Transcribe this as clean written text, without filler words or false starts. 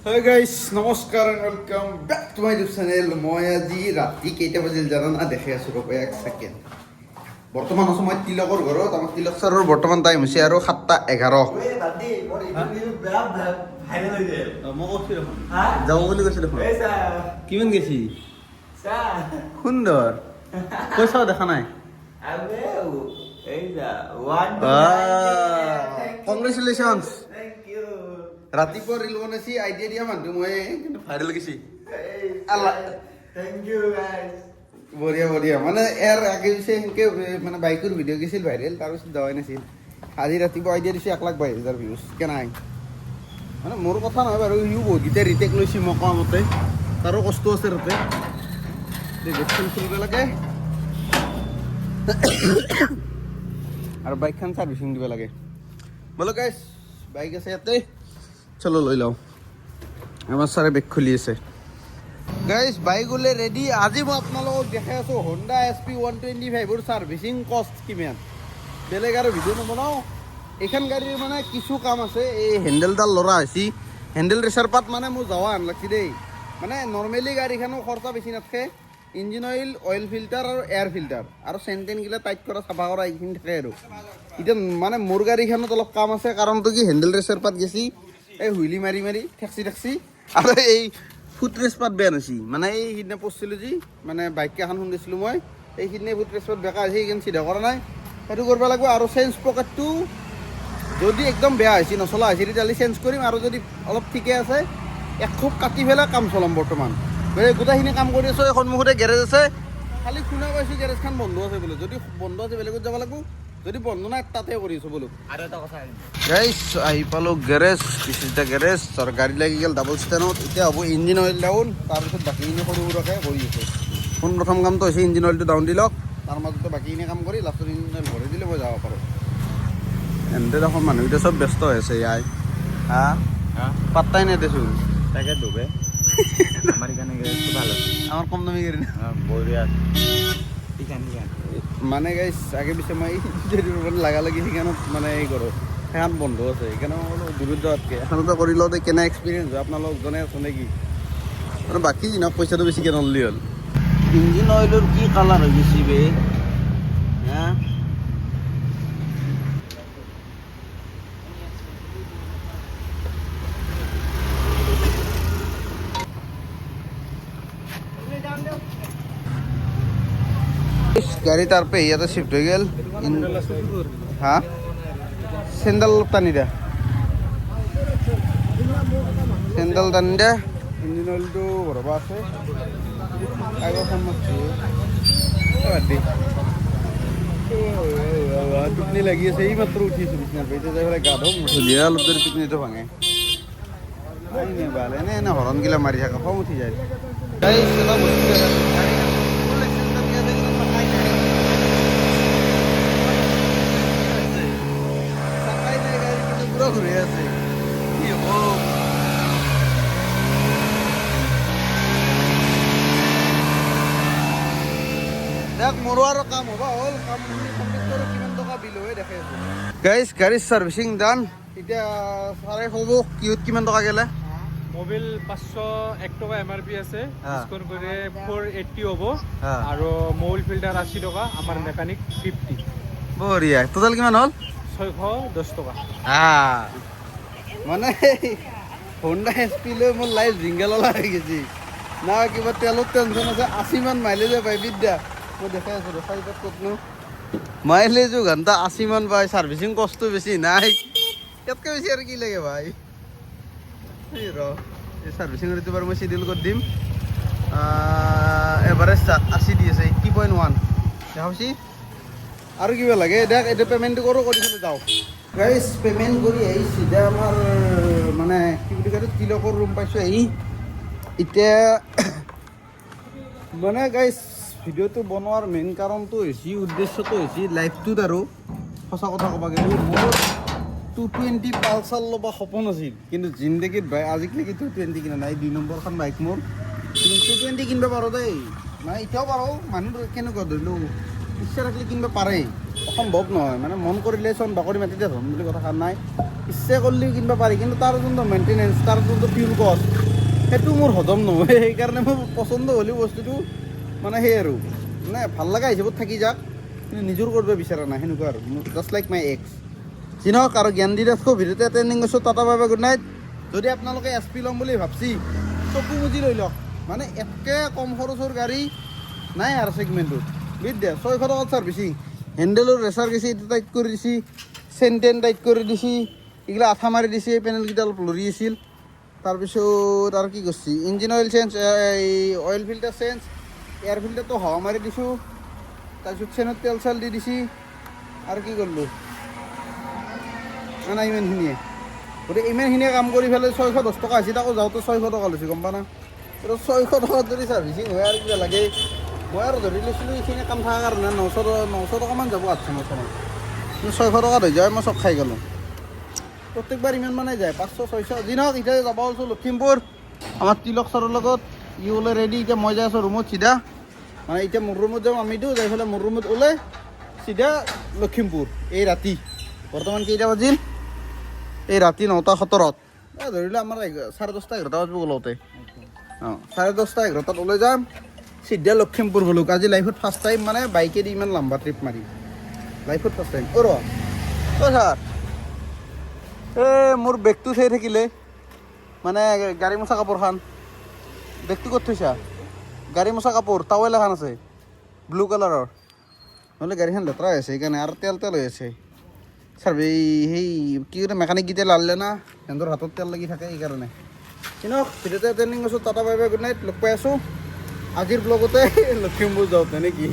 Hi guys, নমস্কাৰ and welcome back to my YouTube channel. মই আজি ৰাতি কেইটা বাজিল জানা না দেখি আছো ৰ'ব এক ছেকেণ্ড। বৰ্তমান আছো মই তিলকৰ ঘৰত। আমাৰ তিলক ছাৰৰ বৰ্তমান টাইম হৈছে আৰু 7:11। যাব বুলি কৈছে দেখোন। কিমান গেছি? সুন্দৰ। পইচাও দেখা নাই। Congratulations. ৰাতিপুৱা ৰিল বনাইছি আইডিয়া দিয়া মানুহ মই কিন্তু ভাইৰেল গেছি Thank you guys. বঢ়িয়া বঢ়িয়া মানে ইয়াৰ আগে পিছে সেনকে মানে বাইকৰ ভিডিঅ' গেছিল ভাইৰেল তাৰপিছত দেৱাই নাছিল আজি ৰাতিপুৱা আইডিয়া দিছে 1,22,000 ভিউজ কেনাই মানে মোৰ কথা নহয় বাৰু ইউ বহুতকেইটা ৰিটেক লৈছি মই কোৱা মতে তাৰো কষ্ট আছে তাতে দেখোন চলিব লাগে আৰু বাইকখন চাৰ্ভিচিং দিব লাগে বলো গাইছ বাইক আছে ইয়াতে চলো লৈ লওঁ আমাৰ ছাৰে বেগ খুলি আছে গাইজ বাইক ওলে ৰেডি আজি মই আপোনালোকক দেখাই আছোঁ হণ্ডা SP 125ৰ ছাৰ্ভিচিং কষ্ট কিমান বেলেগ আৰু ভিডিঅ' নবনাওঁ এইখন গাড়ীৰ মানে কিছু কাম আছে এই হেণ্ডেলডাল লৰা হৈছে হেণ্ডেল ৰেচাৰ পাত মানে মোৰ যাৱা আন লাগছি দেই মানে নৰ্মেলি গাড়ীখনো খৰচা বেছি নাথাকে ইঞ্জিন অইল ফিল্টাৰ আৰু এয়াৰ ফিল্টাৰ আৰু চেণ্টেনগিলা টাইট কৰা চাফা কৰা এইখিনি থাকে আৰু এতিয়া মানে মোৰ গাড়ীখনত অলপ কাম আছে কাৰণটো কি হেণ্ডেল ৰেচাৰ পাত গেছি এই হুইলি মাৰি মাৰি ঠেকচি আৰু এই ফুটৰেছ পাত বেয়া নাছি মানে এই সিদিনা পঢ়িছিলোঁ যি মানে বাইকখন শুনিছিলোঁ মই এইখিনি ফুটৰেছ পাত বেকা হৈছে সেইখিনি চিধা কৰা নাই সেইটো কৰিব লাগিব আৰু চেঞ্জ পকেটটো যদি একদম বেয়া হৈছে নচলা হৈছে তেতিয়াহ'লে চেঞ্জ কৰিম আৰু যদি অলপ ঠিকে আছে এক খুব কাটি পেলাই কাম চলাম বৰ্তমান গোটেইখিনি কাম কৰি আছোঁ এই সন্মুখতে গেৰেজ আছে খালি শুনা পাইছোঁ গেৰেজখন বন্ধ আছে বোলে যদি বন্ধ আছে বেলেগত যাব লাগিব যদি বন্ধ নাই তাতে কৰি আছোঁ বোলো আৰু এটা কথা গাইজ আহি পালোঁ garage this is the garage তাৰ গাড়ী লাগি গ'ল ডাবল ষ্টেণ্ডত এতিয়া হ'ব ইঞ্জিন অইল ডাউন তাৰপিছত বাকীখিনি সৰু সুৰাকৈ কৰি আছে প্ৰথম কামটো হৈছে ইঞ্জিন অইলটো ডাউন দি লওক তাৰ মাজতে বাকীখিনি কাম কৰি লাষ্টত ইঞ্জিন অইল ভৰাই দিলে মই যাব পাৰোঁ এনে দেখোন মানুহকেইটা চব ব্যস্ত হৈ আছে ইয়াই হা পাত্তাই নাই দেচোন তাকে ডুবে আমাৰ কাৰণে গেৰেজটো ভাল আছে আমাৰ কম দামী গাড়ী না বঢ়িয়া মানে গাইজ আগে পিছে মই লাগা লাগি সেইখনত মানে এই কৰোঁ সেইখন বন্ধ আছে সেইকাৰণে মই বোলো দূৰত যোৱাতকৈ এখনতে কৰি লওঁতে কেনে এক্সপিৰিয়েঞ্চ হয় আপোনালোক জনে আছে নেকি আৰু বাকী দিনক পইচাটো বেছিকৈ নললি হ'ল ইঞ্জিন অইলৰ কি কালাৰ হৈ গৈছে বে হা গাড়ী তাৰ পে ইয়াতে শিফ্ট হৈ গ'ল হা চেণ্ডেল টানি দে চেণ্ডেল টানি দে ইঞ্জিন অইলটো ভৰাব আছে টোপনি লাগি আছে এই মাত্ৰ উঠিছোঁ বিচনাৰ পৰা এতিয়া যাই পেলাই গা ধুম ধুলিয়া অলপ দেৰি টোপনিটো ভাঙে ভাল এনে হৰণগিলা মাৰি থাকে খং উঠি যায় ঘূৰি আছে কি হ'ব দেখ মোৰো আৰু কাম হ'ব হ'ল কাম কিমান টকা বিল হৈ দেখে আছোঁ গাইজ গাড়ীৰ ছাৰ্ভিচিং ডান এতিয়া ছাৰে ক'ব কিমান টকা গেলে মোবিল 501 টকা MRP আছে ডিসকাউন্ট করে 480 হ'ব আৰু মোবিল ফিল্টাৰ 80 টকা আমাৰ মেকানিক 50 বঢ়িয়া টোটাল কিমান হ'ল 610 টকা মানে হণ্ডা SP লৈ মোৰ লাইফ জিংগাললা হৈ গৈছে না কিবা তেলৰ টেনশ্যন আছে 80 মান মাইলেজে পাই বিদ্যা মই দেখাই আছোঁ চাইডত ক'তনো মাইলেজো ঘণ্টা 80 মান পায় ছাৰ্ভিচিং কষ্ট বেছি নাই ইয়াতকৈ বেছি আৰু কি লাগে ভাই এই ছাৰ্ভিচিং ৰেটটো বাৰু মই চিডিউল কৰি দিম এভাৰেজ 80 দি আছে 80.1 দেখাইছি আৰু কিবা লাগে দেখ এতিয়া পে'মেণ্টটো কৰোঁ কৰি পেলাই যাওঁ গাইজ পে'মেণ্ট কৰি আহি চিধা আমাৰ মানে কি বুলি কয় তিলকৰ ৰুম পাইছোঁ আহি এতিয়া মানে গাইজ ভিডিঅ'টো বনোৱাৰ মেইন কাৰণটো হৈছে উদ্দেশ্যটো হৈছে লাইফটোত আৰু সঁচা কথা ক'ব গ'লে মোৰ 220 পালচাৰ ল'ব সপোন আছিল কিন্তু জিন্দগীত ভাই আজিলৈকে 220 কিনা নাই 2 নম্বৰখন বাইক মোৰ 220 কিনিব পাৰোঁ দেই মানে এতিয়াও পাৰোঁ মানুহ কেনেকুৱা ধৰিলোঁ ইচ্ছা থাকিলে কিনিব পাৰে অসম্ভৱ নহয় মানে মন কৰিলে চোন বাকৰি মাটিতে ধৰম বুলি কথা নাই ইচ্ছে কৰিলেও কিনিব পাৰি, কিন্তু তাৰ যোনটো মেইনটেনেঞ্চ, তাৰ যোনটো ফিউল কষ্ট, সেইটো মোৰ হজম নহয়। সেইকাৰণে মোৰ পচন্দ হ'লেও বস্তুটো মানে সেই আৰু মানে ভাল লগা হিচাপত থাকি যাক, কিন্তু নিজৰ কৰিব বিচৰা নাই, সেনেকুৱা আৰু জাষ্ট লাইক মাই এক্স। যি নহওক আৰু জ্ঞান দি ৰাখোঁ, ভিডিঅ'তে এটেণ্ডিং কৰিছোঁ। Tata bye bye, good night. যদি আপোনালোকে SP ল'ম বুলি ভাবছি, চকু মুজি লৈ লওক, মানে এতকৈ কম খৰচৰ গাড়ী নাই আৰু ছেগমেণ্টটোত। বুজি দিয়া, 600 টকাত ছাৰ্ভিচিং, হেণ্ডেলৰ ৰেচাৰ গেছি, এইটো টাইট কৰি দিছি, চেণ্টেন টাইট কৰি দিছি, এইগিলা আঠা মাৰি দিছে, পেনেলকেইটা অলপ লৰি আছিল। তাৰপিছত আৰু কি কৰিছি, ইঞ্জিন অইল চেঞ্জ, এই অইল ফিল্টাৰ চেঞ্জ, এয়াৰ ফিল্টাৰটো হাৱা মাৰি দিছোঁ। তাৰপিছত চেনত তেল চেল দি দিছি। আৰু কি কৰিলোঁ নাই, ইমানখিনিয়ে। গতিকে ইমানখিনিয়ে কাম কৰি পেলাই 610 টকা হৈছে, তাকো যাওঁতে 600 টকা লৈছে, গম পা না। কিন্তু 600 টকাত যদি ছাৰ্ভিচিং হয় আৰু কিবা লাগে। মই আৰু ধৰি লৈছিলোঁ এইখিনি কাম থকাৰ কাৰণে 900 টকামান যাব, 800-900 মান। কিন্তু 600 টকাত হৈ যায়, মই চক খাই গ'লোঁ। প্ৰত্যেকবাৰ ইমান মানে যায়, 500-600। যি নহওক, এতিয়া যাব ওলছোঁ লখিমপুৰ আমাৰ তিলক ছাৰৰ লগত। ই ওলাই ৰেডি, এতিয়া মই যাই আছোঁ ৰুমত চিধা। মানে এতিয়া মোৰ ৰুমত যাম আমিতো, যাই পেলাই মোৰ ৰুমত ওলাই চিধা লখিমপুৰ। এই ৰাতি বৰ্তমান কেইটা বাজিল, এই ৰাতি 9:17। ধৰি লোৱা আমাৰ 10:30-11টা বাজিব ওলাওঁতে। 10:30-11টাত ওলাই যাম, চিধা লখিমপুৰ গ'লোঁ। আজি লাইফত ফাৰ্ষ্ট টাইম মানে বাইকেদি ইমান লম্বা ট্ৰিপ মাৰি, লাইফত ফাৰ্ষ্ট টাইম। অ' ছাৰ, মোৰ বেগটো চাই থাকিলে, মানে গাড়ী মোচা কাপোৰখন, বেগটো ক'ত থৈছা? গাড়ী মোচা কাপোৰ টাৱেল এখন আছে ব্লু কালাৰৰ, নহ'লে গাড়ীখন লেতেৰা হৈ আছে সেইকাৰণে, আৰু তেল হৈ আছে। ছাৰ সেই কি কৰে মেকানিককেইটা লালে না, সিহঁতৰ হাতত তেল লাগি থাকে সেইকাৰণে। কিন্তু ভিডিঅ'তে এটেণ্ডিং কৰিছোঁ। Tata bye bye, good night. লগ পাই আছোঁ আজিৰ ব্লগতে লখিমপুৰ যাওঁতে নে কি।